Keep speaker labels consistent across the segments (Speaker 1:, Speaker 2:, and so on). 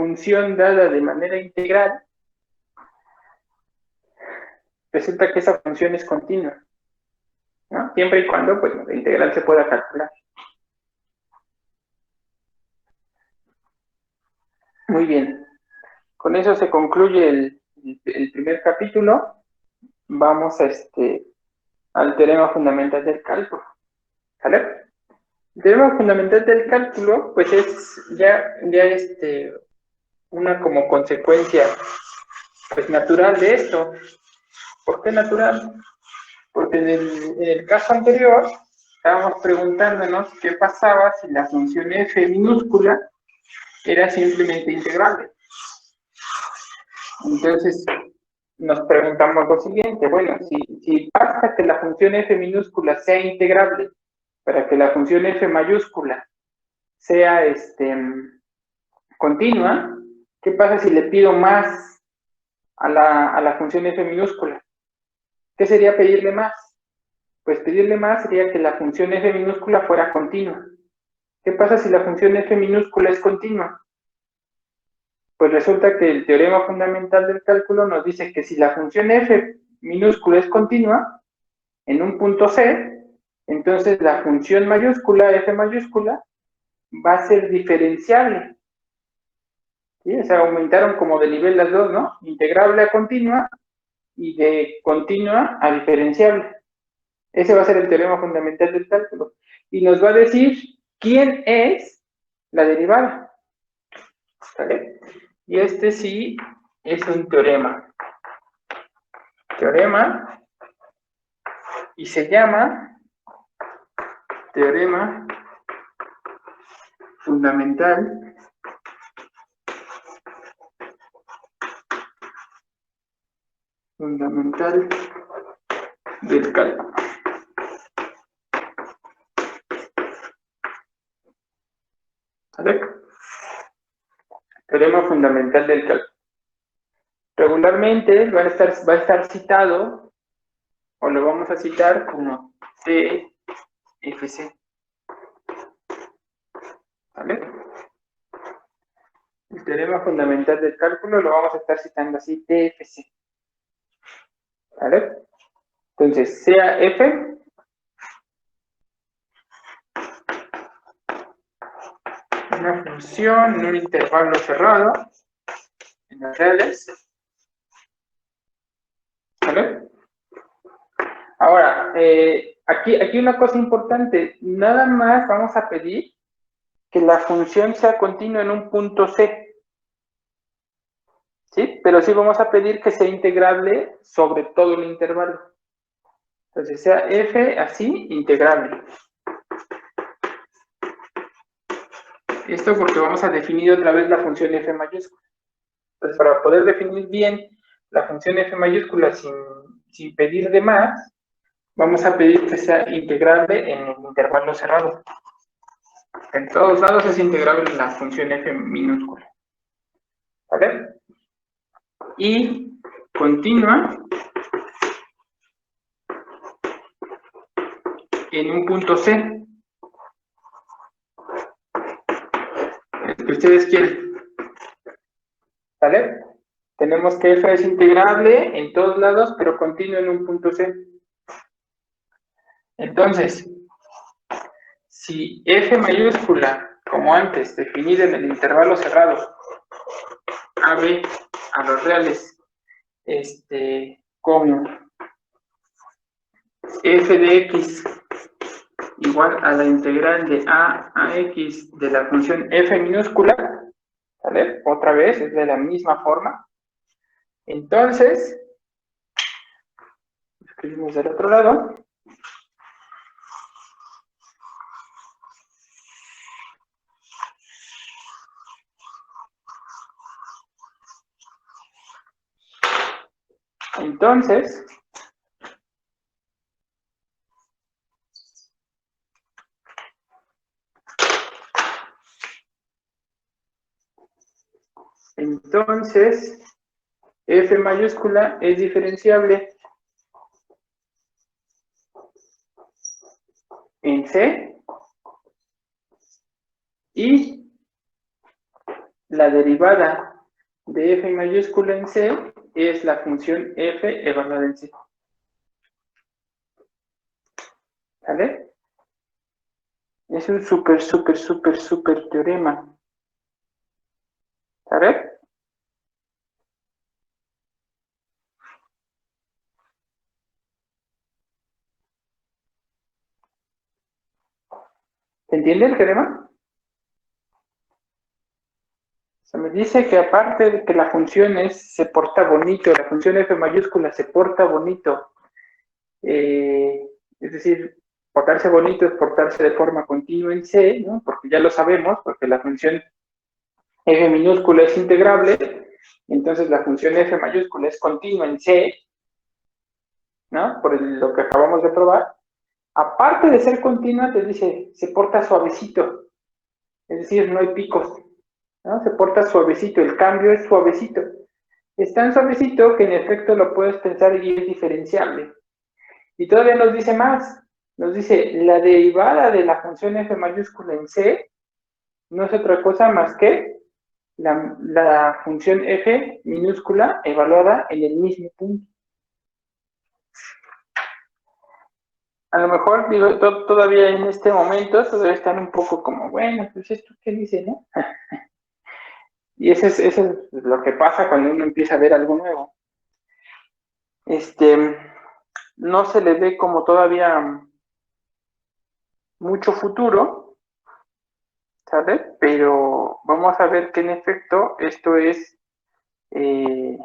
Speaker 1: función dada de manera integral, resulta que esa función es continua, ¿no? Siempre y cuando, pues, la integral se pueda calcular. Muy bien. Con eso se concluye el primer capítulo. Vamos al teorema fundamental del cálculo. ¿Vale? El teorema fundamental del cálculo, pues es ya una como consecuencia, pues, natural de esto. ¿Por qué natural? Porque en el caso anterior estábamos preguntándonos qué pasaba si la función f minúscula era simplemente integrable. Entonces nos preguntamos lo siguiente: bueno, si basta que la función f minúscula sea integrable para que la función f mayúscula sea continua, ¿qué pasa si le pido más a la función f minúscula? ¿Qué sería pedirle más? Pues pedirle más sería que la función f minúscula fuera continua. ¿Qué pasa si la función f minúscula es continua? Pues resulta que el teorema fundamental del cálculo nos dice que si la función f minúscula es continua en un punto C, entonces la función mayúscula, f mayúscula, va a ser diferenciable. ¿Sí? O sea, aumentaron como de nivel las dos, ¿no? Integrable a continua y de continua a diferenciable. Ese va a ser el teorema fundamental del cálculo. Y nos va a decir quién es la derivada. ¿Vale? Y sí es un teorema. Teorema, y se llama teorema fundamental del cálculo. ¿Vale? Teorema fundamental del cálculo. Regularmente va a estar citado, o lo vamos a citar como TFC. ¿Vale? El teorema fundamental del cálculo lo vamos a estar citando así, TFC. ¿Vale? Entonces, sea F una función en un intervalo cerrado en los reales. ¿Vale? Ahora, aquí una cosa importante: nada más vamos a pedir que la función sea continua en un punto C. ¿Sí? Pero sí vamos a pedir que sea integrable sobre todo el intervalo. Entonces, sea f así, integrable. Esto porque vamos a definir otra vez la función f mayúscula. Entonces, para poder definir bien la función f mayúscula sin pedir de más, vamos a pedir que sea integrable en el intervalo cerrado. En todos lados es integrable la función f minúscula. ¿Vale? Y continua en un punto C. El que ustedes quieren. ¿Vale? Tenemos que f es integrable en todos lados, pero continua en un punto C. Entonces, si f mayúscula, como antes, definida en el intervalo cerrado, AB a los reales, como f de x igual a la integral de a x de la función f minúscula, ¿vale? Otra vez, es de la misma forma. Entonces, escribimos del otro lado. Entonces, f mayúscula es diferenciable en C y la derivada de f mayúscula en C es la función f evaluada en C. ¿Vale? Es un súper teorema. ¿Vale? ¿Se entiende el teorema? Se me dice que aparte de que la función se porta bonito, la función f mayúscula se porta bonito, es decir, portarse bonito es portarse de forma continua en C, ¿no? Porque ya lo sabemos, porque la función f minúscula es integrable, entonces la función f mayúscula es continua en C, ¿no? Por lo que acabamos de probar. Aparte de ser continua, te dice, se porta suavecito, es decir, no hay picos, ¿no? Se porta suavecito, el cambio es suavecito. Es tan suavecito que en efecto lo puedes pensar y es diferenciable. Y todavía nos dice más, nos dice, la derivada de la función f mayúscula en C no es otra cosa más que la función f minúscula evaluada en el mismo punto. A lo mejor, digo, todavía en este momento, todavía están un poco como, bueno, pues esto qué dice, ¿no? Y eso es lo que pasa cuando uno empieza a ver algo nuevo. No se le ve como todavía mucho futuro, ¿sabes? Pero vamos a ver que en efecto esto es muy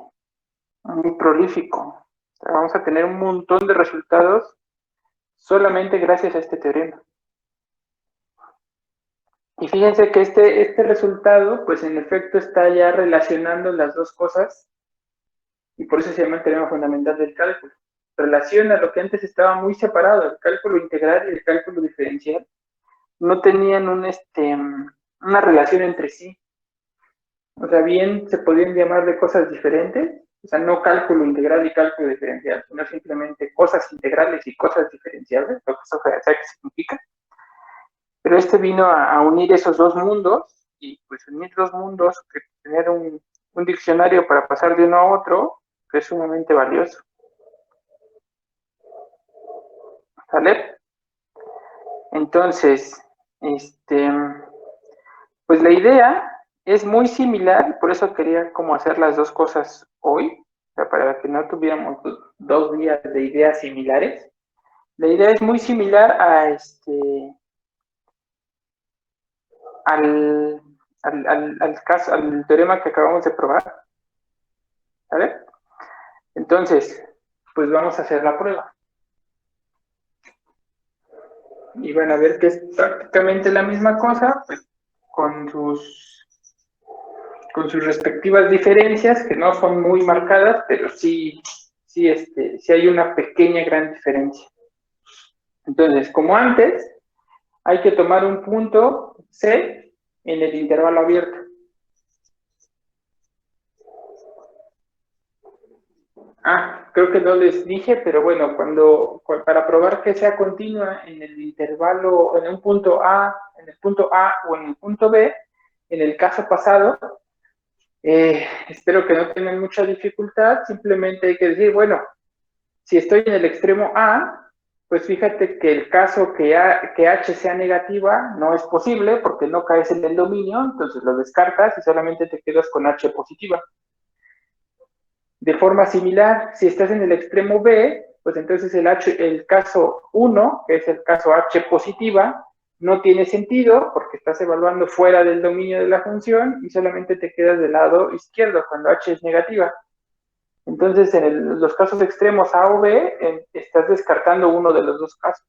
Speaker 1: prolífico. O sea, vamos a tener un montón de resultados solamente gracias a este teorema. Y fíjense que este resultado, pues en efecto está ya relacionando las dos cosas, y por eso se llama el teorema fundamental del cálculo. Relaciona lo que antes estaba muy separado, el cálculo integral y el cálculo diferencial. No tenían una relación entre sí. O sea, bien se podían llamar de cosas diferentes, o sea, no cálculo integral y cálculo diferencial, sino simplemente cosas integrales y cosas diferenciables, lo que eso sabe qué significa. Pero vino a unir esos dos mundos, y pues unir dos mundos, que tener un diccionario para pasar de uno a otro, que es sumamente valioso. ¿Vale? Entonces, pues la idea es muy similar, por eso quería como hacer las dos cosas hoy, o sea, para que no tuviéramos 2 días de ideas similares. La idea es muy similar a al teorema que acabamos de probar. ¿Vale? Entonces, pues vamos a hacer la prueba. Y van a ver que es prácticamente la misma cosa, pues, con sus respectivas diferencias, que no son muy marcadas, pero sí hay una pequeña gran diferencia. Entonces, como antes, hay que tomar un punto C en el intervalo abierto. Creo que no les dije, pero bueno, para probar que sea continua en el intervalo, en un punto A, en el punto A o en el punto B, en el caso pasado, espero que no tengan mucha dificultad, simplemente hay que decir, bueno, si estoy en el extremo A, pues fíjate que el caso que H sea negativa no es posible porque no caes en el dominio, entonces lo descartas y solamente te quedas con H positiva. De forma similar, si estás en el extremo B, pues entonces el caso 1, que es el caso H positiva, no tiene sentido porque estás evaluando fuera del dominio de la función y solamente te quedas del lado izquierdo cuando H es negativa. Entonces, en los casos extremos A o B, estás descartando uno de los dos casos.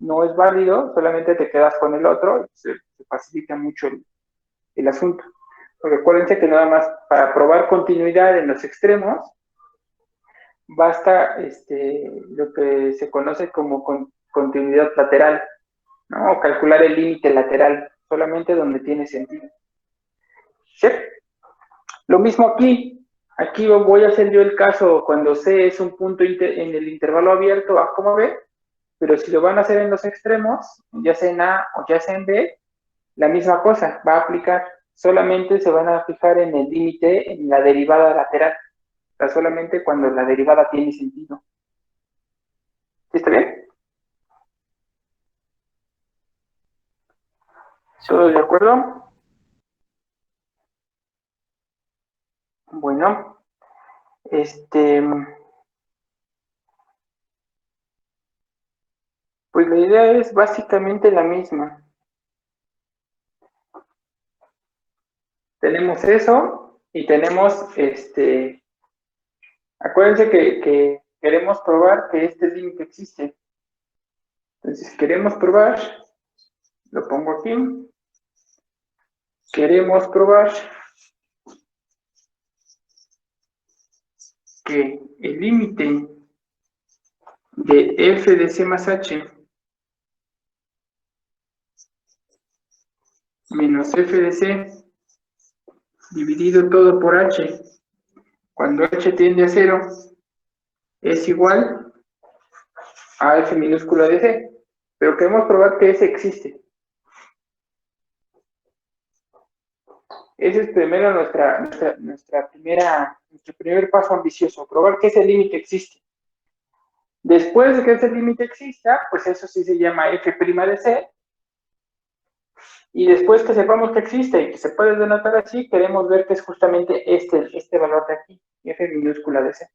Speaker 1: No es válido, solamente te quedas con el otro, se facilita mucho el asunto. Porque acuérdense que nada más para probar continuidad en los extremos, basta lo que se conoce como continuidad lateral, ¿no? O calcular el límite lateral, solamente donde tiene sentido. ¿Sí? Lo mismo aquí. Aquí voy a hacer yo el caso cuando C es un punto en el intervalo abierto A como B, pero si lo van a hacer en los extremos, ya sea en A o ya sea en B, la misma cosa va a aplicar. solamente se van a fijar en el límite, en la derivada lateral. O sea, solamente cuando la derivada tiene sentido. ¿Sí está bien? ¿Todos de acuerdo? Bueno, pues la idea es básicamente la misma. Tenemos eso y tenemos, acuérdense que queremos probar que este límite existe. Entonces, queremos probar, lo pongo aquí, queremos probar que el límite de f de c más h menos f de c dividido todo por h, cuando h tiende a 0, es igual a f minúscula de c. Pero queremos probar que ese existe. Ese es primero nuestro primer paso ambicioso, probar que ese límite existe. Después de que ese límite exista, pues eso sí se llama f' de c. Y después que sepamos que existe y que se puede denotar así, queremos ver que es justamente este valor de aquí, f minúscula de c.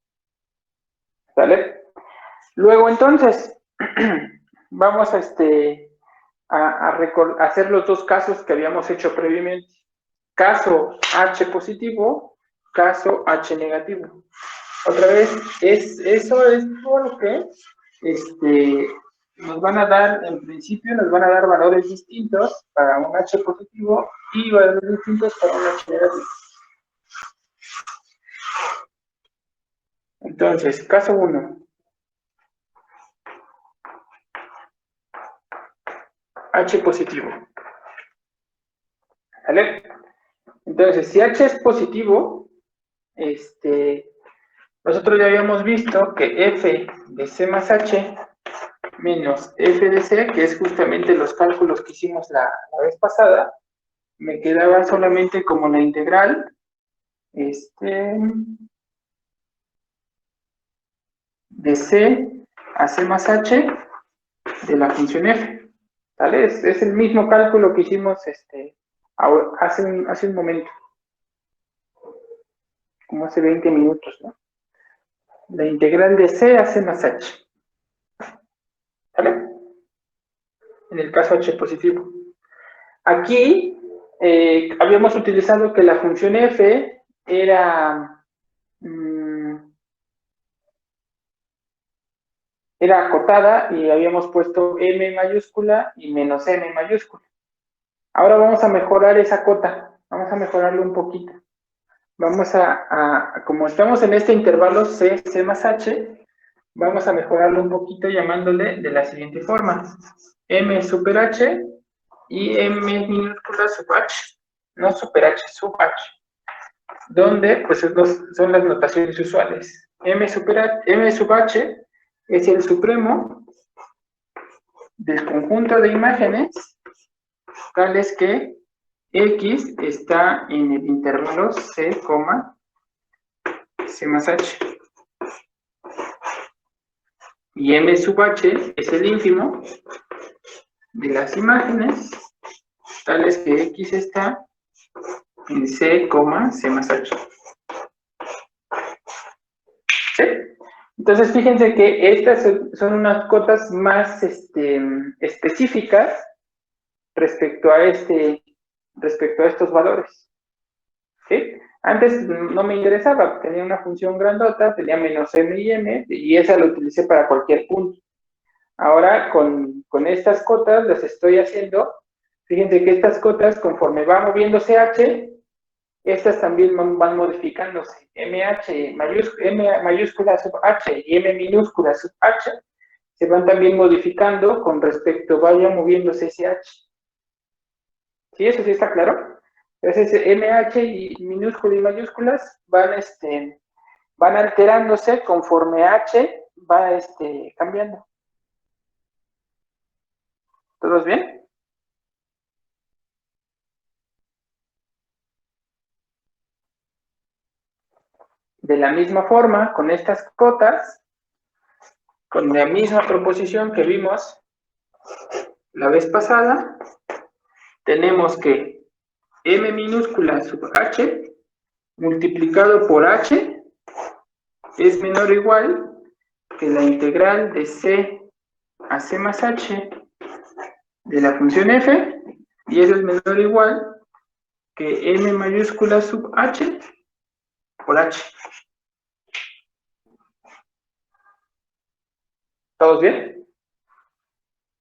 Speaker 1: ¿Vale? Luego entonces, vamos a hacer los dos casos que habíamos hecho previamente. Caso H positivo, caso H negativo. Otra vez, eso es todo lo que nos van a dar, en principio, nos van a dar valores distintos para un H positivo y valores distintos para un H negativo. Entonces, caso 1. H positivo. ¿Vale? Entonces, si H es positivo, nosotros ya habíamos visto que f de c más h menos f de c, que es justamente los cálculos que hicimos la vez pasada, me quedaba solamente como la integral de c a c más h de la función f. ¿Vale? Es el mismo cálculo que hicimos hace un momento, como hace 20 minutos, ¿no? La integral de c a c más h. ¿Vale? En el caso h positivo. Aquí habíamos utilizado que la función f era acotada y habíamos puesto m mayúscula y menos m mayúscula. Ahora vamos a mejorar esa cota, vamos a mejorarlo un poquito. Vamos como estamos en este intervalo c más h, vamos a mejorarlo un poquito llamándole de la siguiente forma. M super h y m minúscula sub h, no super h, sub h, donde pues son las notaciones usuales. M sub h es el supremo del conjunto de imágenes tales que x está en el intervalo c, c más h. Y m sub h es el ínfimo de las imágenes tales que x está en c, c más h. ¿Sí? Entonces, fíjense que estas son unas cotas más específicas respecto a estos valores. ¿Sí? Antes no me interesaba, tenía una función grandota, tenía menos m y m, y esa la utilicé para cualquier punto. Ahora, con estas cotas las estoy haciendo, fíjense que estas cotas, conforme va moviéndose h, estas también van modificándose. M mayúscula sub h y m minúscula sub h se van también modificando con respecto vaya moviéndose ese h. ¿Sí? ¿Eso sí está claro? Entonces, MH y minúsculas y mayúsculas van alterándose conforme H va cambiando. ¿Todos bien? De la misma forma, con estas cotas, con la misma proposición que vimos la vez pasada, tenemos que m minúscula sub h multiplicado por h es menor o igual que la integral de c a c más h de la función f, y eso es menor o igual que m mayúscula sub h por h. ¿Todos bien?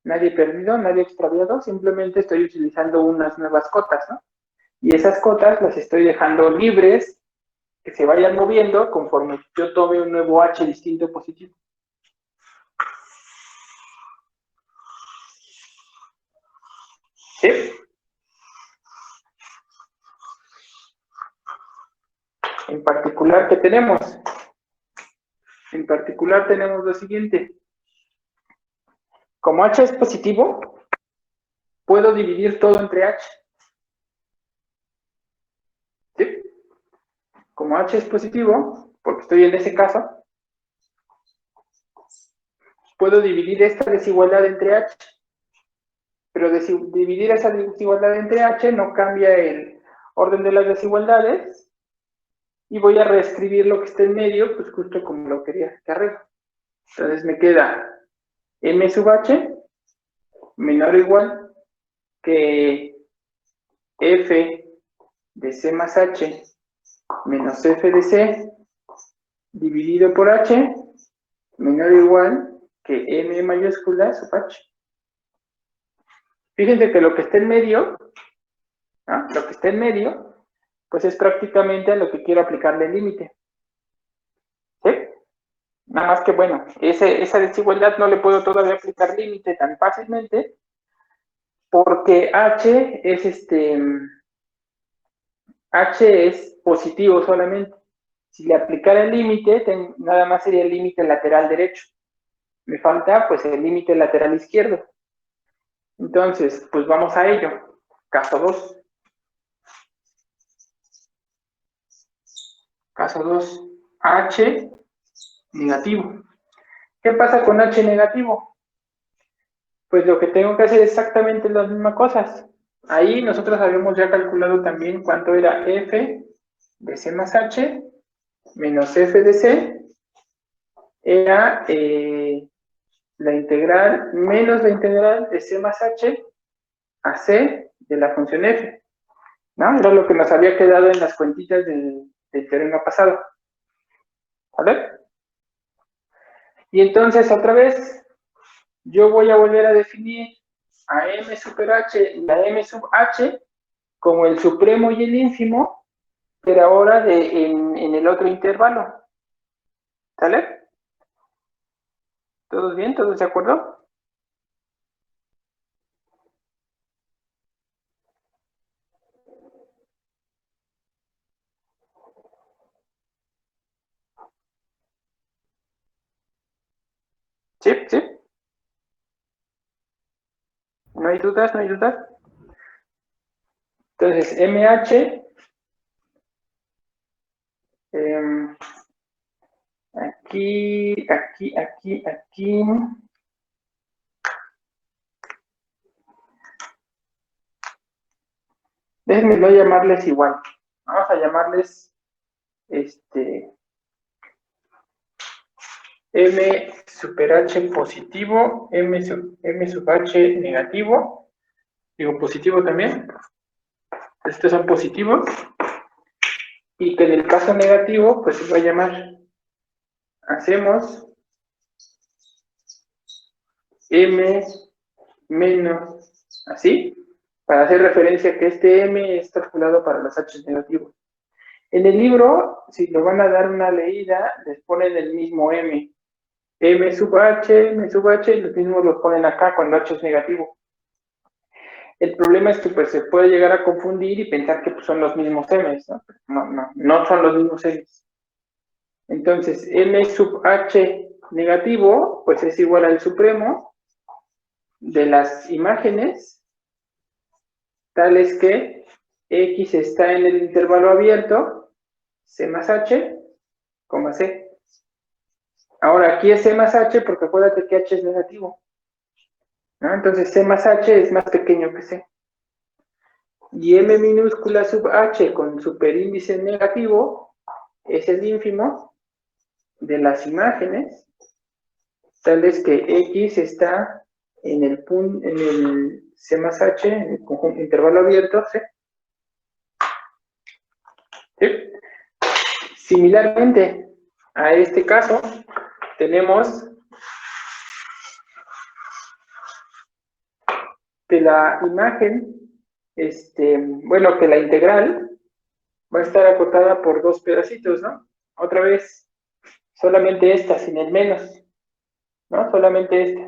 Speaker 1: Nadie perdido, nadie extraviado, simplemente estoy utilizando unas nuevas cotas, ¿no? Y esas cotas las estoy dejando libres, que se vayan moviendo conforme yo tome un nuevo h distinto positivo. ¿Sí? En particular, ¿qué tenemos? En particular tenemos lo siguiente. Como h es positivo, puedo dividir todo entre h. ¿Sí? Como h es positivo, porque estoy en ese caso, puedo dividir esta desigualdad entre h. Pero dividir esa desigualdad entre h no cambia el orden de las desigualdades, y voy a reescribir lo que está en medio, pues justo como lo quería que arriba. Entonces me queda m sub h menor o igual que f de c más h menos f de c dividido por h menor o igual que m mayúscula sub h. Fíjense que lo que está en medio, ¿no? Lo que está en medio, pues es prácticamente a lo que quiero aplicarle el límite. ¿Sí? Nada más que, bueno, esa desigualdad no le puedo todavía aplicar límite tan fácilmente, porque h es positivo solamente. Si le aplicara el límite, nada más sería el límite lateral derecho. Me falta, pues, el límite lateral izquierdo. Entonces, pues vamos a ello. Caso 2. Caso 2. H negativo. ¿Qué pasa con H negativo? Pues lo que tengo que hacer es exactamente las mismas cosas. Ahí nosotros habíamos ya calculado también cuánto era f de c más h menos f de c. Era la integral menos la integral de c más h a c de la función f, ¿no? Era lo que nos había quedado en las cuentitas del teorema pasado. ¿Vale? Y entonces, otra vez, yo voy a volver a definir a m super h y a m sub h como el supremo y el ínfimo, pero ahora en el otro intervalo. ¿Sale? ¿Todos bien? ¿Todos de acuerdo? Sí, sí. No hay dudas, no hay dudas. Entonces, MH, aquí. Déjenme no llamarles igual. Vamos a llamarles M super H positivo, M sub H negativo. Digo positivo también. Estos son positivos. Y que en el caso negativo, pues se va a llamar. Hacemos M menos así, para hacer referencia que este M es calculado para los H negativos. En el libro, si lo van a dar una leída, les ponen el mismo M. M sub H, y los mismos los ponen acá cuando H es negativo. El problema es que pues, se puede llegar a confundir y pensar que pues, son los mismos M's, ¿no? No son los mismos M's. Entonces, M sub H negativo, pues es igual al supremo de las imágenes, tales que X está en el intervalo abierto, C más H, C. Ahora, aquí es C más H porque acuérdate que H es negativo, ¿no? Entonces, C más H es más pequeño que C. Y M minúscula sub H con superíndice negativo es el ínfimo de las imágenes, tales que X está en el C más H, en el conjunto intervalo abierto, C. ¿Sí? Similarmente a este caso, tenemos que la imagen, bueno, que la integral va a estar acotada por dos pedacitos, ¿no? Otra vez, solamente esta, sin el menos, ¿no? Solamente esta.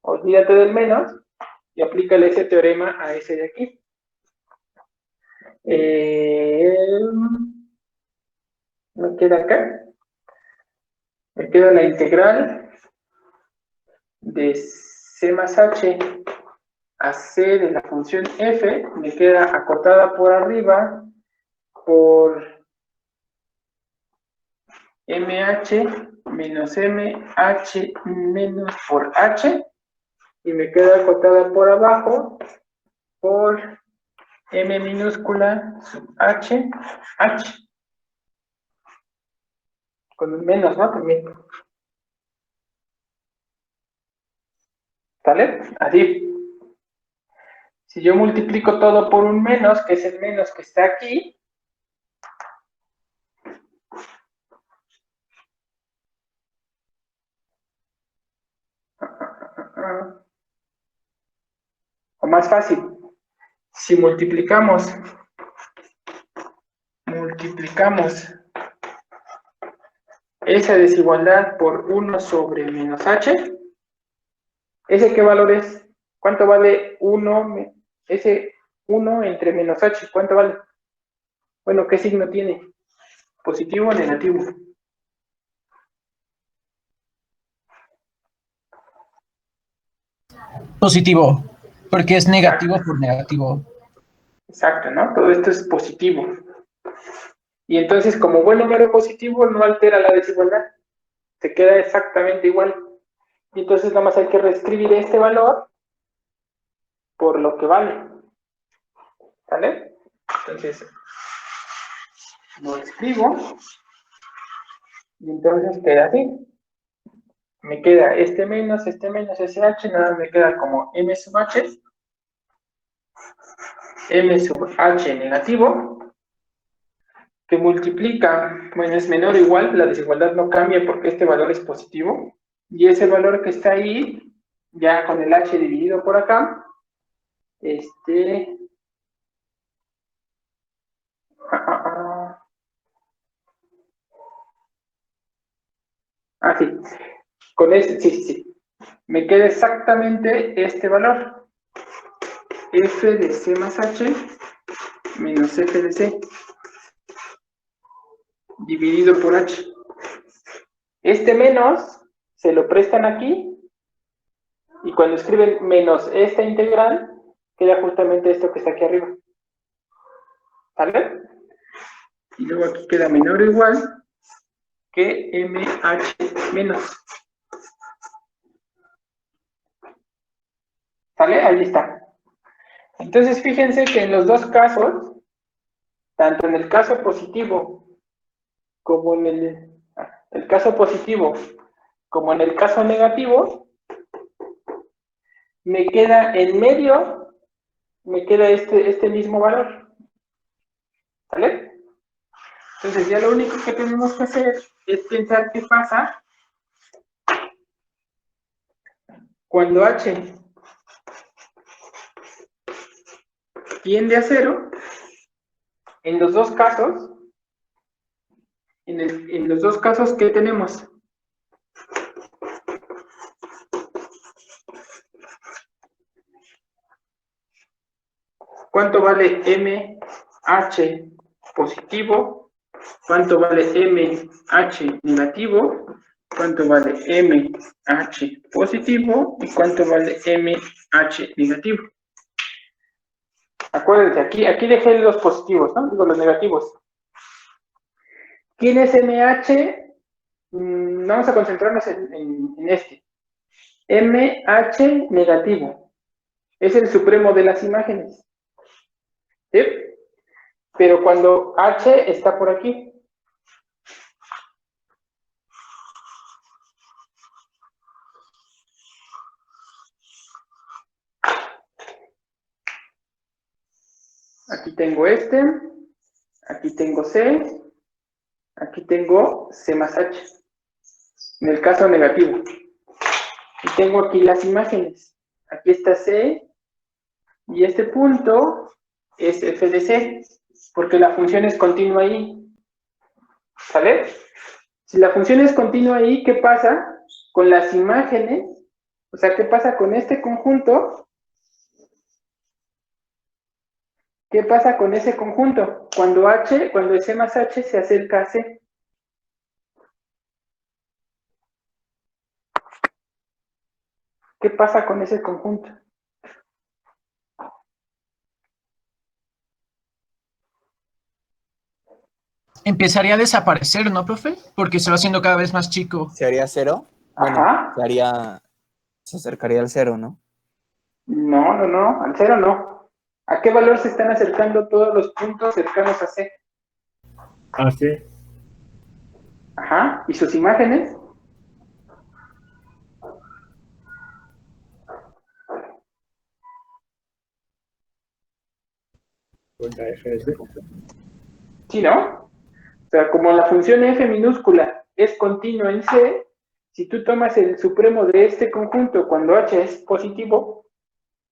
Speaker 1: Olvídate del menos y aplícale ese teorema a ese de aquí. Me queda acá. Me queda la integral de C más H a C de la función f, me queda acotada por arriba por mh menos mh menos por h, y me queda acotada por abajo por m minúscula sub h, con un menos, ¿no? También. ¿Sale? Así. Si yo multiplico todo por un menos, que es el menos que está aquí, o más fácil, si multiplicamos esa desigualdad por 1 sobre menos h, ¿ese qué valor es? ¿Cuánto vale 1? Ese 1 entre menos h, ¿cuánto vale? Bueno, ¿qué signo tiene? ¿Positivo o negativo?
Speaker 2: Positivo, porque es negativo por negativo.
Speaker 1: Exacto, ¿no? Todo esto es positivo. Y entonces, como buen número positivo, no altera la desigualdad. Se queda exactamente igual. Y entonces nada más hay que reescribir este valor por lo que vale. ¿Vale? Entonces, lo escribo. Y entonces queda así. Me queda este menos sh, nada más me queda como m sub h negativo, que multiplica, bueno, es menor o igual, la desigualdad no cambia porque este valor es positivo, y ese valor que está ahí, ya con el h dividido por acá, sí, con ese, sí, me queda exactamente este valor, f de c más h menos f de c, dividido por h. Este menos se lo prestan aquí, y cuando escriben menos esta integral, queda justamente esto que está aquí arriba. ¿Vale? Y luego aquí queda menor o igual que mh menos. ¿Sale? Ahí está. Entonces, fíjense que en los dos casos, tanto en el caso positivo como en el caso positivo, como en el caso negativo, me queda en medio, me queda este mismo valor. ¿Sale? Entonces ya lo único que tenemos que hacer es pensar qué pasa cuando h tiende a 0, en los dos casos, en los dos casos, ¿qué tenemos? ¿Cuánto vale mh positivo? ¿Cuánto vale mh negativo? ¿Cuánto vale mh positivo? ¿Y cuánto vale mh negativo? Acuérdense, aquí dejé los positivos, ¿no? Digo, los negativos. ¿Quién es mh? Vamos a concentrarnos en este. MH negativo. Es el supremo de las imágenes. ¿Sí? Pero cuando H está por aquí. Aquí tengo este. Aquí tengo C. Aquí tengo C más H. En el caso negativo. Y tengo aquí las imágenes. Aquí está C. Y este punto es f de C. Porque la función es continua ahí. ¿Sale? Si la función es continua ahí, ¿qué pasa con las imágenes? O sea, ¿qué pasa con este conjunto? ¿Qué pasa con ese conjunto? Cuando C más H se acerca a C. ¿Qué pasa con ese conjunto?
Speaker 2: Empezaría a desaparecer, ¿no, profe? Porque se va haciendo cada vez más chico.
Speaker 3: ¿Se haría cero? Bueno,
Speaker 1: Ajá.
Speaker 3: se acercaría al cero, ¿no?
Speaker 1: No, al cero no. ¿A qué valor se están acercando todos los puntos cercanos a C?
Speaker 4: Ah, sí.
Speaker 1: Ajá. ¿Y sus imágenes?
Speaker 4: Pues la FS.
Speaker 1: Sí, ¿no? O sea, como la función f minúscula es continua en C, si tú tomas el supremo de este conjunto cuando h es positivo,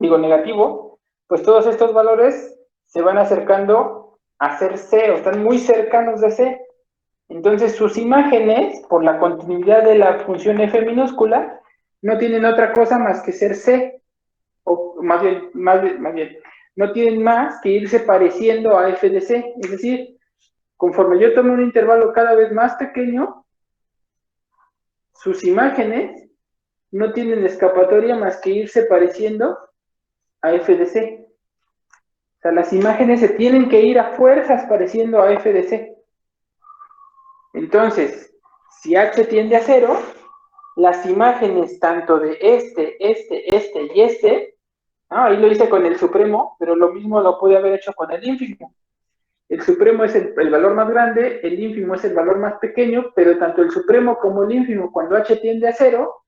Speaker 1: digo negativo, pues todos estos valores se van acercando a ser C, o están muy cercanos de C. Entonces sus imágenes, por la continuidad de la función f minúscula, no tienen otra cosa más que ser C, o más bien, no tienen más que irse pareciendo a f de C, es decir, conforme yo tomo un intervalo cada vez más pequeño, sus imágenes no tienen escapatoria más que irse pareciendo a f de C. O sea, las imágenes se tienen que ir a fuerzas pareciendo a f de C. Entonces, si h tiende a 0, las imágenes tanto de este y este, ahí lo hice con el supremo, pero lo mismo lo pude haber hecho con el ínfimo. El supremo es el valor más grande, el ínfimo es el valor más pequeño, pero tanto el supremo como el ínfimo, cuando h tiende a 0,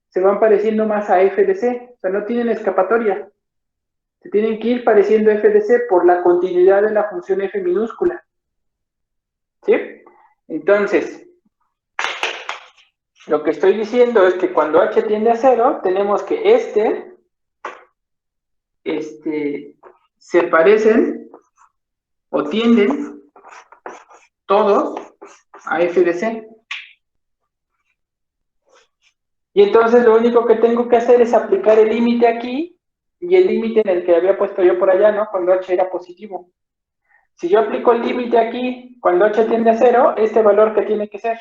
Speaker 1: se van pareciendo más a f de c, o sea, no tienen escapatoria. Se tienen que ir pareciendo a f de c por la continuidad de la función f minúscula. ¿Sí? Entonces, lo que estoy diciendo es que cuando h tiende a 0, tenemos que se parecen o tienden todos a f de c. Y entonces lo único que tengo que hacer es aplicar el límite aquí y el límite en el que había puesto yo por allá, ¿no? Cuando h era positivo. Si yo aplico el límite aquí, cuando h tiende a 0, este valor que tiene que ser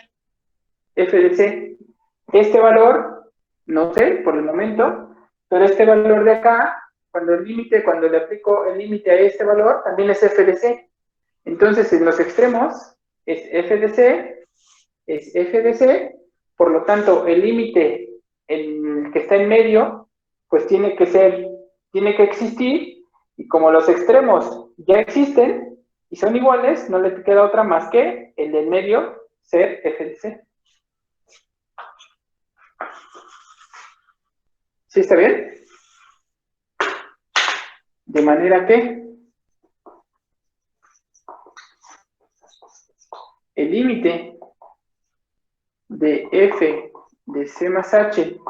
Speaker 1: f de c. Este valor, no sé por el momento, pero este valor de acá, cuando le aplico el límite a este valor, también es f de c. Entonces, en los extremos es f de c, por lo tanto, el límite que está en medio, pues tiene que existir, y como los extremos ya existen y son iguales, no le queda otra más que el del medio ser f de c. ¿Sí está bien? De manera que el límite de f de c más h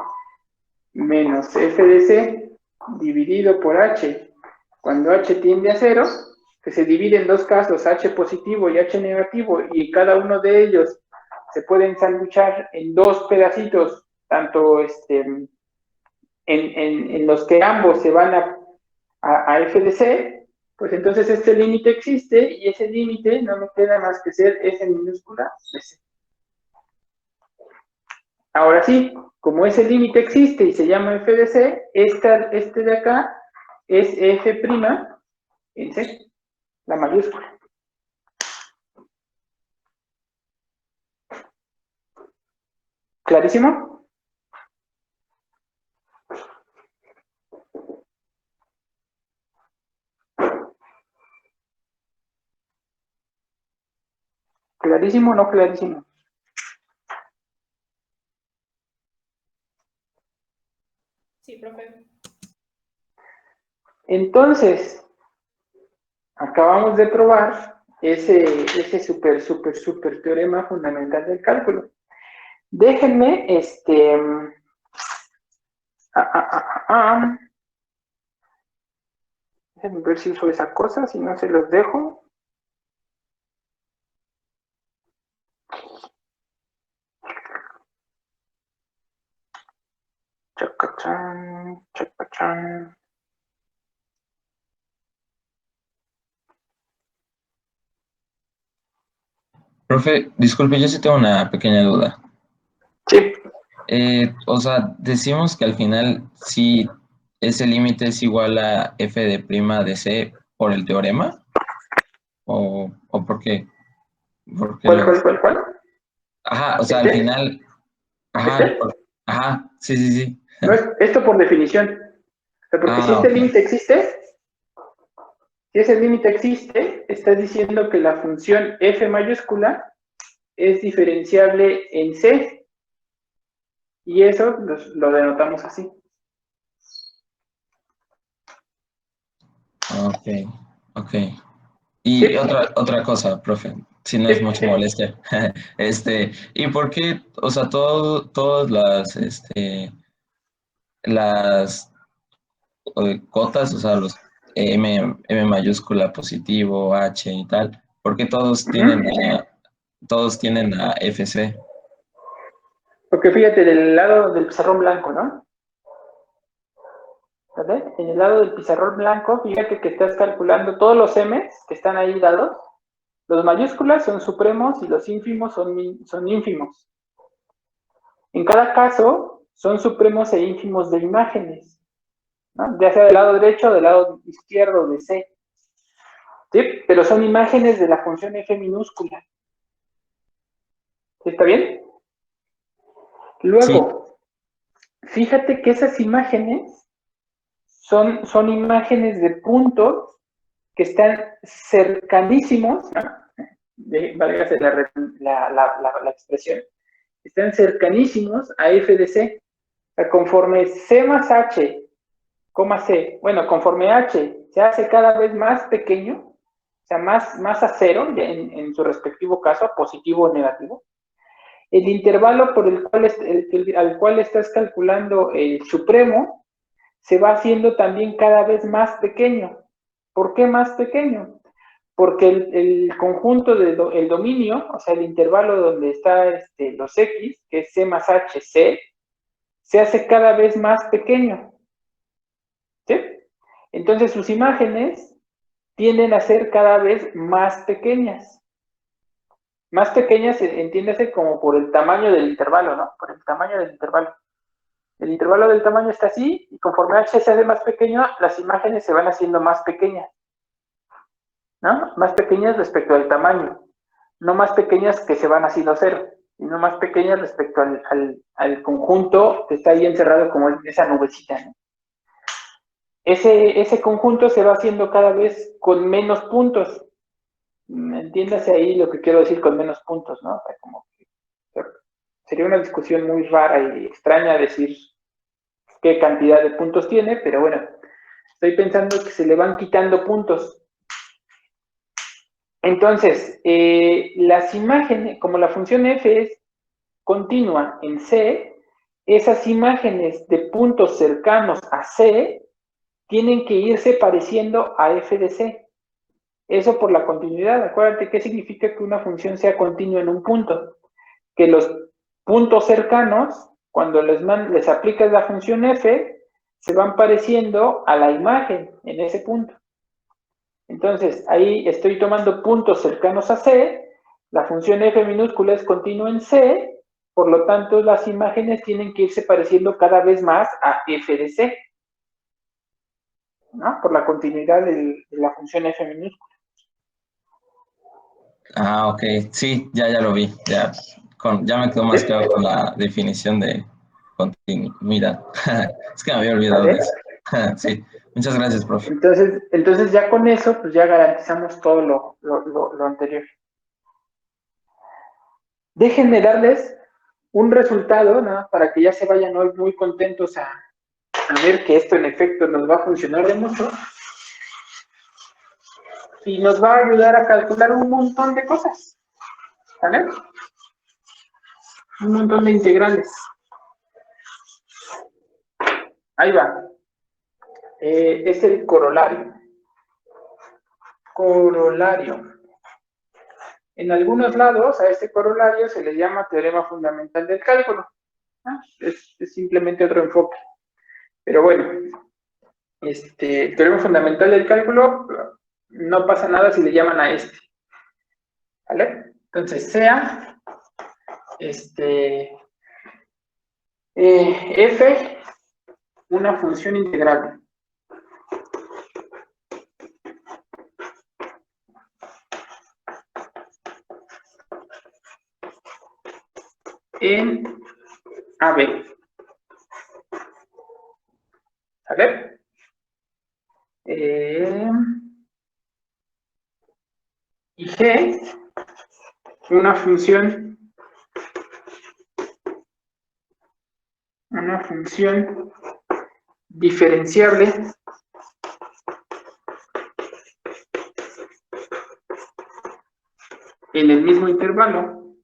Speaker 1: menos f de c dividido por h cuando h tiende a 0, que se divide en dos casos, h positivo y h negativo, y cada uno de ellos se puede ensanduchar en dos pedacitos, tanto en los que ambos se van a f de c, pues entonces este límite existe, y ese límite no me queda más que ser f minúscula de c. Ahora sí, como ese límite existe y se llama f de c, este de acá es f' en c, la mayúscula. ¿Clarísimo? ¿Clarísimo o no clarísimo?
Speaker 5: Sí, profe.
Speaker 1: Entonces, acabamos de probar ese súper teorema fundamental del cálculo. Déjenme, déjenme ver si uso esa cosa, si no se los dejo. Chacachán, chacachán.
Speaker 6: Profe, disculpe, yo sí tengo una pequeña duda.
Speaker 1: Sí,
Speaker 6: O sea, decimos que al final sí ese límite es igual a f de prima de c por el teorema, o por qué? ¿Por qué lo dice?
Speaker 1: ¿Cuál?
Speaker 6: Ajá, o sea, al final, ajá,
Speaker 1: ¿Este?
Speaker 6: ajá, sí, sí, sí.
Speaker 1: No es esto por definición. O sea, porque si
Speaker 6: Ah,
Speaker 1: este
Speaker 6: ok.
Speaker 1: límite existe, si ese límite existe, estás diciendo que la función f mayúscula es diferenciable en c, y eso lo denotamos así.
Speaker 6: Ok, ok.
Speaker 1: ¿Sí?
Speaker 6: Y otra cosa, profe, si no es
Speaker 1: Sí,
Speaker 6: mucha
Speaker 1: sí.
Speaker 6: molestia. ¿Y por qué, o sea, todas las cotas, o sea, los M mayúscula positivo, H y tal, ¿por qué todos tienen a FC?
Speaker 1: Porque fíjate, del lado del pizarrón blanco, ¿no? ¿Vale? En el lado del pizarrón blanco, fíjate que estás calculando todos los M's que están ahí dados. Los mayúsculas son supremos y los ínfimos son ínfimos. En cada caso, son supremos e ínfimos de imágenes, ¿no? Ya sea del lado derecho o del lado izquierdo de C. ¿Sí? Pero son imágenes de la función f minúscula. ¿Está bien?
Speaker 6: Sí,
Speaker 1: Luego, fíjate que esas imágenes son imágenes de puntos que están cercanísimos, ¿no? Válgase la expresión, están cercanísimos a f de c. O sea, conforme c más h, c, bueno, conforme h se hace cada vez más pequeño, o sea, más a cero, en su respectivo caso, positivo o negativo, el intervalo por al cual estás calculando el supremo se va haciendo también cada vez más pequeño. ¿Por qué más pequeño? Porque el conjunto del dominio, o sea, el intervalo donde está los x, que es c más h, c, se hace cada vez más pequeño. ¿Sí? Entonces sus imágenes tienden a ser cada vez más pequeñas. Más pequeñas, entiéndase como por el tamaño del intervalo, ¿no? Por el tamaño del intervalo. El intervalo del tamaño está así, y conforme h se hace más pequeño, las imágenes se van haciendo más pequeñas, ¿no? Más pequeñas respecto al tamaño. No más pequeñas que se van haciendo cero, sino más pequeñas respecto al conjunto que está ahí encerrado como esa nubecita, ¿no? Ese conjunto se va haciendo cada vez con menos puntos. Entiéndase ahí lo que quiero decir con menos puntos, ¿no? O sea, como que sería una discusión muy rara y extraña decir qué cantidad de puntos tiene, pero bueno, estoy pensando que se le van quitando puntos. Entonces, las imágenes, como la función f es continua en C, esas imágenes de puntos cercanos a C tienen que irse pareciendo a f de C. Eso por la continuidad. Acuérdate qué significa que una función sea continua en un punto. Que los puntos cercanos, cuando les aplicas la función f, se van pareciendo a la imagen en ese punto. Entonces, ahí estoy tomando puntos cercanos a C, la función f minúscula es continua en C, por lo tanto, las imágenes tienen que irse pareciendo cada vez más a f de C, ¿no? Por la continuidad de la función f minúscula.
Speaker 6: ah, ok, sí, ya lo vi, ya. ya me quedó más claro con la definición de continuidad. Es que me había olvidado
Speaker 1: ¿Vale?
Speaker 6: de eso. Sí, muchas gracias, profe.
Speaker 1: Entonces ya con eso, pues ya garantizamos todo lo anterior. Déjenme darles un resultado, ¿no? Para que ya se vayan hoy muy contentos a ver que esto en efecto nos va a funcionar de mucho y nos va a ayudar a calcular un montón de cosas, ¿vale? Un montón de integrales. Ahí va. Es el corolario. Corolario. En algunos lados a este corolario se le llama teorema fundamental del cálculo. ¿No? Es simplemente otro enfoque. Pero bueno, el teorema fundamental del cálculo no pasa nada si le llaman a este. ¿Vale? Entonces, sea f una función integrable. En AB. ¿Vale? Y G, una función diferenciable en el mismo intervalo,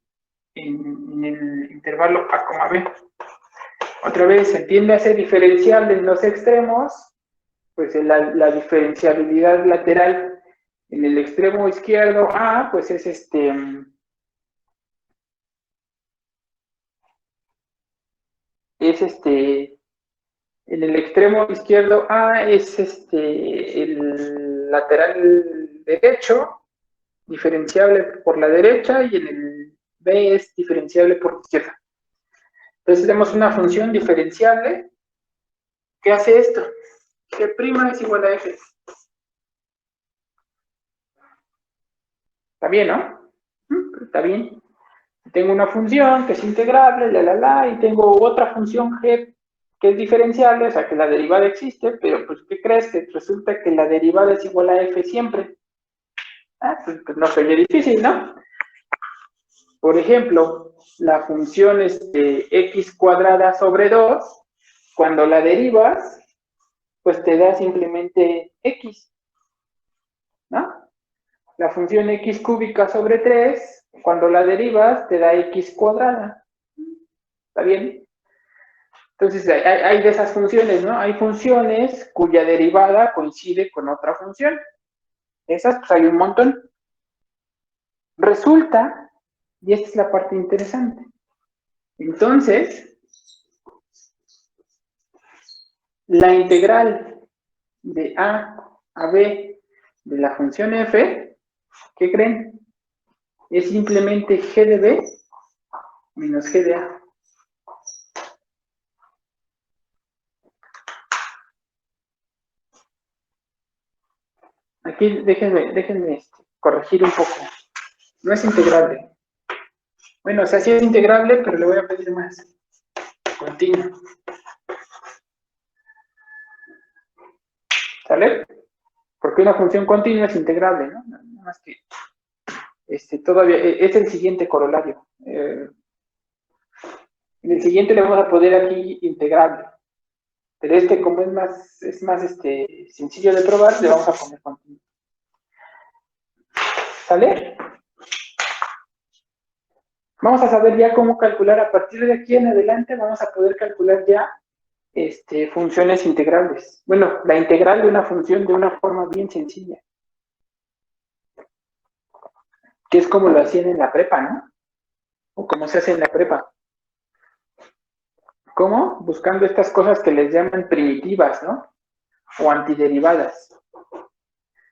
Speaker 1: en el intervalo A, B. Otra vez, se tiende a ser diferenciable en los extremos, pues la diferenciabilidad lateral en el extremo izquierdo A, pues es en el extremo izquierdo A es el lateral derecho, diferenciable por la derecha, y en el B es diferenciable por la izquierda. Entonces tenemos una función diferenciable que hace esto. G' es igual a F. Está bien, ¿no? Está bien. Tengo una función que es integrable, y tengo otra función G que es diferenciable, o sea que la derivada existe, pero pues ¿qué crees? Que resulta que la derivada es igual a F siempre. Pues no sería difícil, ¿no? Por ejemplo, la función x cuadrada sobre 2, cuando la derivas, pues te da simplemente x, ¿no? La función x cúbica sobre 3, cuando la derivas, te da x cuadrada. ¿Está bien? Entonces, hay de esas funciones, ¿no? Hay funciones cuya derivada coincide con otra función. Esas, pues hay un montón. Resulta, y esta es la parte interesante, entonces, la integral de a b de la función f, ¿qué creen? Es simplemente g de b menos g de a. Aquí déjenme corregir un poco. No es integrable. Bueno, o sea, sí es integrable, pero le voy a pedir más. Continuo. ¿Sale? Porque una función continua es integrable, ¿no? Nada más que todavía es el siguiente corolario. En el siguiente le vamos a poner aquí integrable. Pero como es más sencillo de probar, le vamos a poner continuo. ¿Sale? Vamos a saber ya cómo calcular. A partir de aquí en adelante vamos a poder calcular ya funciones integrales. Bueno, la integral de una función de una forma bien sencilla. Que es como lo hacían en la prepa, ¿no? O como se hace en la prepa. ¿Cómo? Buscando estas cosas que les llaman primitivas, ¿no? O antiderivadas.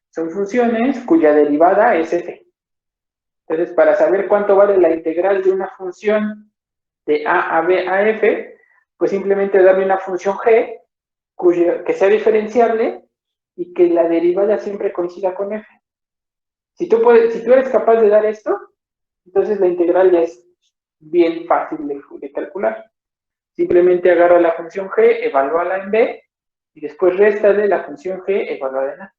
Speaker 1: Son funciones cuya derivada es f. Entonces, para saber cuánto vale la integral de una función de a b a f, pues simplemente darme una función g que sea diferenciable y que la derivada siempre coincida con f. Si tú eres capaz de dar esto, entonces la integral ya es bien fácil de calcular. Simplemente agarra la función g, evalúala en b, y después réstale la función g, evalúala en a.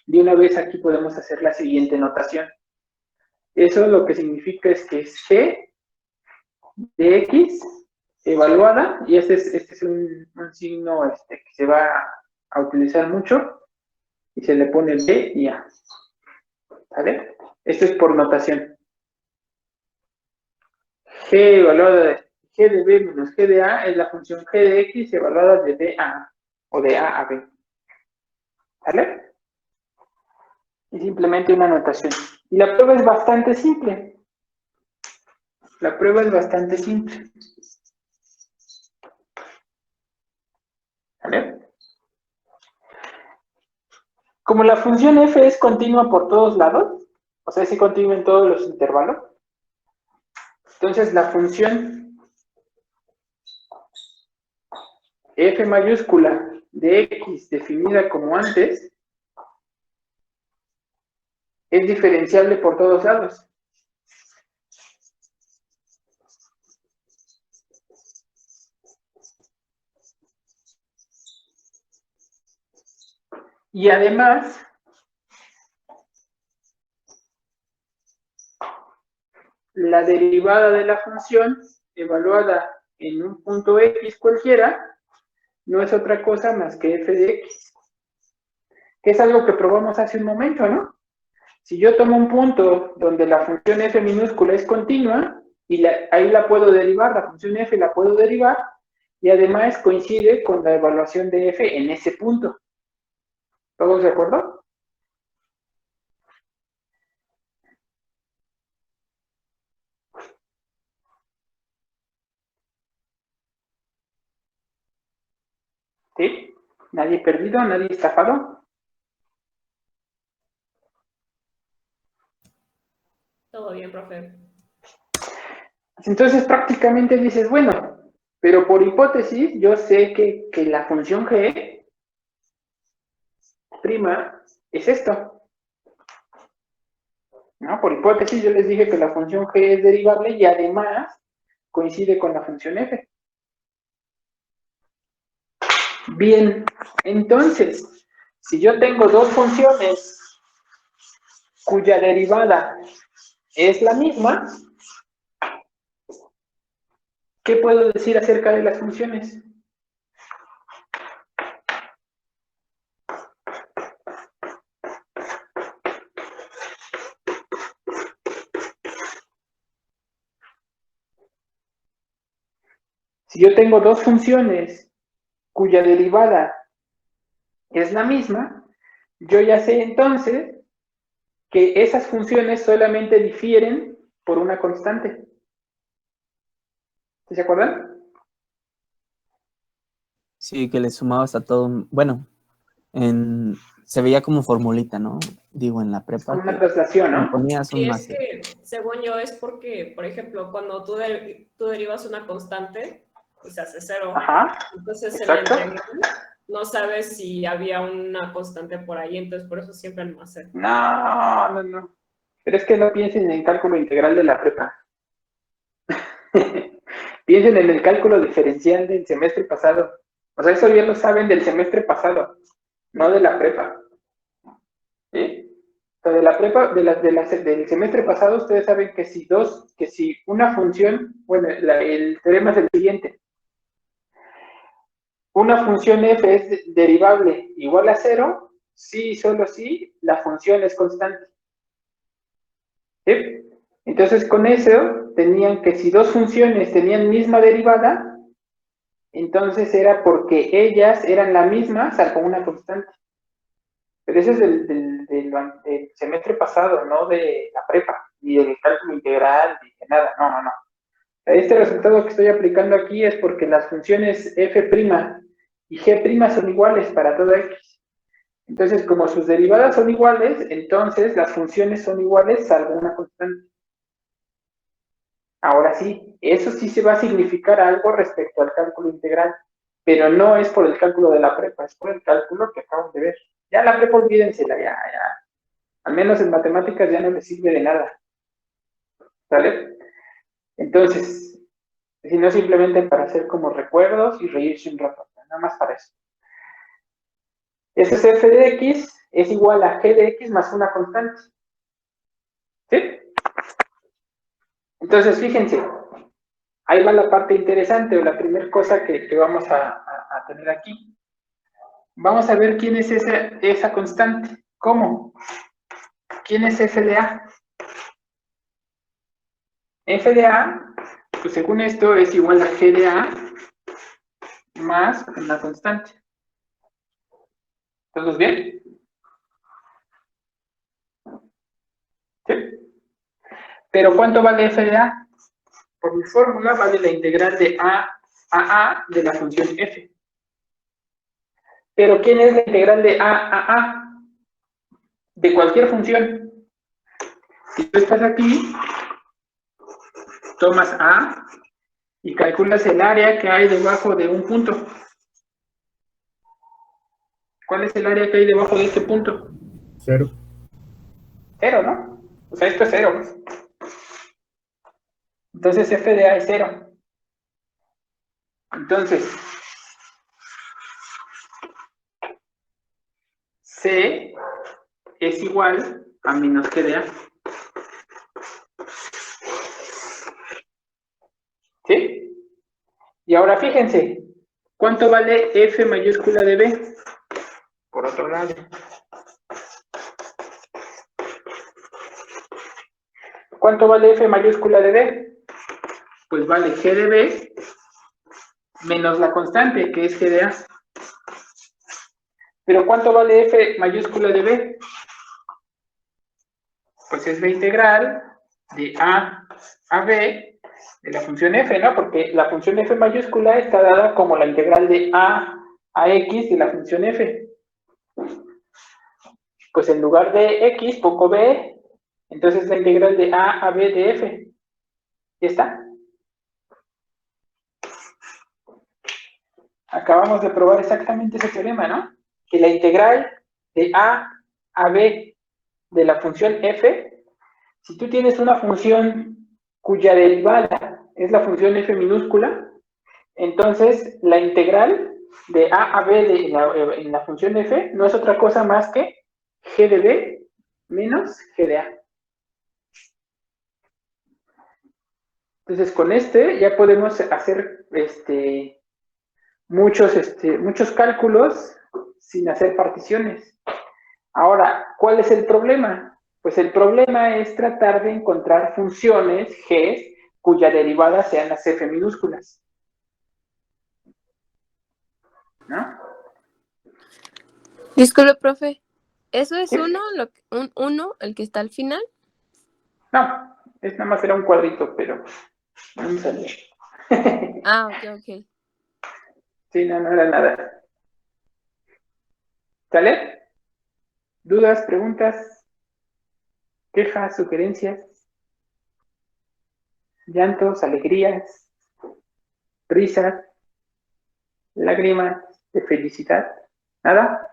Speaker 1: De una vez aquí podemos hacer la siguiente notación. Eso lo que significa es que es g de x evaluada, y este es un signo que se va a utilizar mucho, y se le pone b y a. ¿Vale? Esto es por notación. G evaluada de g de b menos g de a es la función g de x evaluada de b a a, o de a a b. ¿Vale? Y simplemente una notación. Y la prueba es bastante simple. La prueba es bastante simple. ¿Vale? Como la función f es continua por todos lados, o sea, es continua en todos los intervalos, entonces la función f mayúscula de x definida como antes es diferenciable por todos lados. Y además, la derivada de la función evaluada en un punto x cualquiera no es otra cosa más que f de x, que es algo que probamos hace un momento, ¿no? Si yo tomo un punto donde la función f minúscula es continua, y ahí la puedo derivar, la función f la puedo derivar, y además coincide con la evaluación de f en ese punto. ¿Todos de acuerdo? ¿Sí? ¿Nadie perdido? ¿Nadie estafado?
Speaker 5: Todo bien, profe.
Speaker 1: Entonces prácticamente dices, bueno, pero por hipótesis yo sé que la función g prima es esto. ¿No? Por hipótesis yo les dije que la función g es derivable y además coincide con la función f. Bien, entonces, si yo tengo dos funciones cuya derivada es la misma, ¿qué puedo decir acerca de las funciones? Si yo tengo dos funciones cuya derivada es la misma, yo ya sé entonces que esas funciones solamente difieren por una constante. ¿Sí se acuerdan?
Speaker 3: Sí, que le sumabas a todo. Bueno, se veía como formulita, ¿no? Digo, en la prepa.
Speaker 1: Como una traslación,
Speaker 3: Le
Speaker 1: ¿no?
Speaker 3: ponías un
Speaker 5: Sí, es
Speaker 3: más.
Speaker 5: que, según yo, es porque, por ejemplo, cuando tú derivas una constante, pues se hace cero.
Speaker 1: Ajá,
Speaker 5: Entonces, en
Speaker 1: exacto.
Speaker 5: la integral no sabes si había una constante por ahí, entonces por eso siempre el más cero.
Speaker 1: No. Pero es que no piensen en el cálculo integral de la prepa. Piensen en el cálculo diferencial del semestre pasado. O sea, eso ya lo saben del semestre pasado, no de la prepa. ¿Sí? O sea, de la prepa, del semestre pasado, ustedes saben que si una función, bueno, el teorema es el siguiente. Una función f es derivable igual a 0, si y solo si la función es constante. ¿Sí? Entonces, con eso, tenían que si dos funciones tenían misma derivada, entonces era porque ellas eran la misma, salvo una constante. Pero eso es del semestre pasado, no de la prepa, ni del cálculo integral, ni de nada, no. Este resultado que estoy aplicando aquí es porque las funciones f' y g' son iguales para todo x. Entonces, como sus derivadas son iguales, entonces las funciones son iguales salvo una constante. Ahora sí, eso sí se va a significar algo respecto al cálculo integral, pero no es por el cálculo de la prepa, es por el cálculo que acabamos de ver. Ya la prepa olvídensela, ya. Al menos en matemáticas ya no les sirve de nada. ¿Vale? Entonces, si no simplemente para hacer como recuerdos y reírse un rato, nada más para eso. Ese es f de x es igual a g de x más una constante. ¿Sí? Entonces, fíjense, ahí va la parte interesante o la primera cosa que vamos a tener aquí. Vamos a ver quién es esa constante. ¿Cómo? ¿Quién es f de a? F de a, pues según esto, es igual a g de a más una constante. ¿Todos bien? ¿Sí? Pero ¿cuánto vale f de a? Por mi fórmula vale la integral de a de la función f. Pero ¿quién es la integral de a? De cualquier función. Si tú estás aquí, tomas a y calculas el área que hay debajo de un punto. ¿Cuál es el área que hay debajo de este punto?
Speaker 4: 0.
Speaker 1: 0, ¿no? O sea, esto es 0. Entonces f de a es 0. Entonces, c es igual a menos g de a. ¿Sí? Y ahora fíjense, ¿cuánto vale f mayúscula de b? Por otro lado. ¿Cuánto vale f mayúscula de b? Pues vale g de b menos la constante, que es g de a. ¿Pero cuánto vale f mayúscula de b? Pues es la integral de a b de la función f, ¿no? Porque la función f mayúscula está dada como la integral de a x de la función f. Pues en lugar de x pongo b, entonces la integral de a b de f. ¿Ya está? Acabamos de probar exactamente ese teorema, ¿no? Que la integral de a b de la función f, si tú tienes una función cuya derivada es la función f minúscula, entonces la integral de a b en la función f no es otra cosa más que g de b menos g de a. Entonces con ya podemos hacer muchos cálculos sin hacer particiones. Ahora, ¿cuál es el problema? Pues el problema es tratar de encontrar funciones g cuya derivada sean las f minúsculas. ¿No?
Speaker 7: Disculpe, profe. ¿Eso es
Speaker 1: Sí.
Speaker 7: un 1, el que está al final?
Speaker 1: No, es nada más era un cuadrito, pero no me salió.
Speaker 7: Ah, ok.
Speaker 1: Sí, no era nada. ¿Sale? ¿Dudas, preguntas, quejas, sugerencias, llantos, alegrías, risas, lágrimas de felicidad? ¿Nada?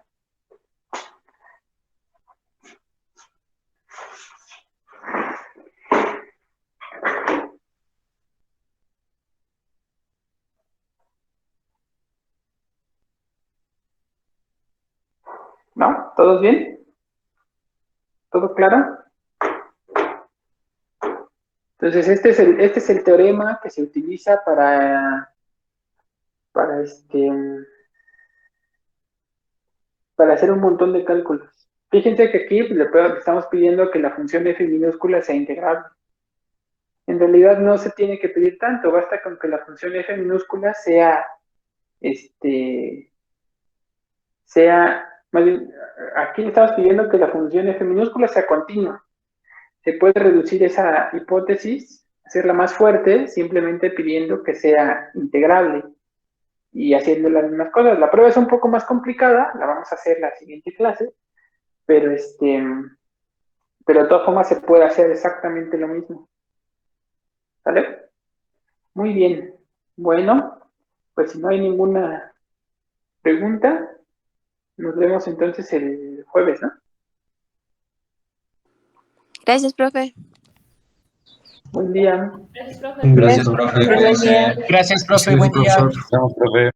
Speaker 1: ¿No? ¿Todos bien? ¿Todo claro? Entonces, este es el teorema que se utiliza para hacer un montón de cálculos. Fíjense que aquí le estamos pidiendo que la función f minúscula sea integrable. En realidad no se tiene que pedir tanto, basta con que la función f minúscula más bien, aquí le estamos pidiendo que la función f minúscula sea continua. Se puede reducir esa hipótesis, hacerla más fuerte, simplemente pidiendo que sea integrable y haciendo las mismas cosas. La prueba es un poco más complicada, la vamos a hacer la siguiente clase, pero de todas formas se puede hacer exactamente lo mismo. ¿Sale? Muy bien. Bueno, pues si no hay ninguna pregunta, nos vemos entonces el jueves, ¿no?
Speaker 7: Gracias, profe.
Speaker 1: Buen día.
Speaker 5: Gracias, profe.
Speaker 4: Un
Speaker 6: Gracias,
Speaker 4: gusto.
Speaker 6: profe.
Speaker 8: Buen día.
Speaker 6: Cuídense.
Speaker 2: Gracias, profe. Buen día.
Speaker 9: Profesor. Nos vemos, profe.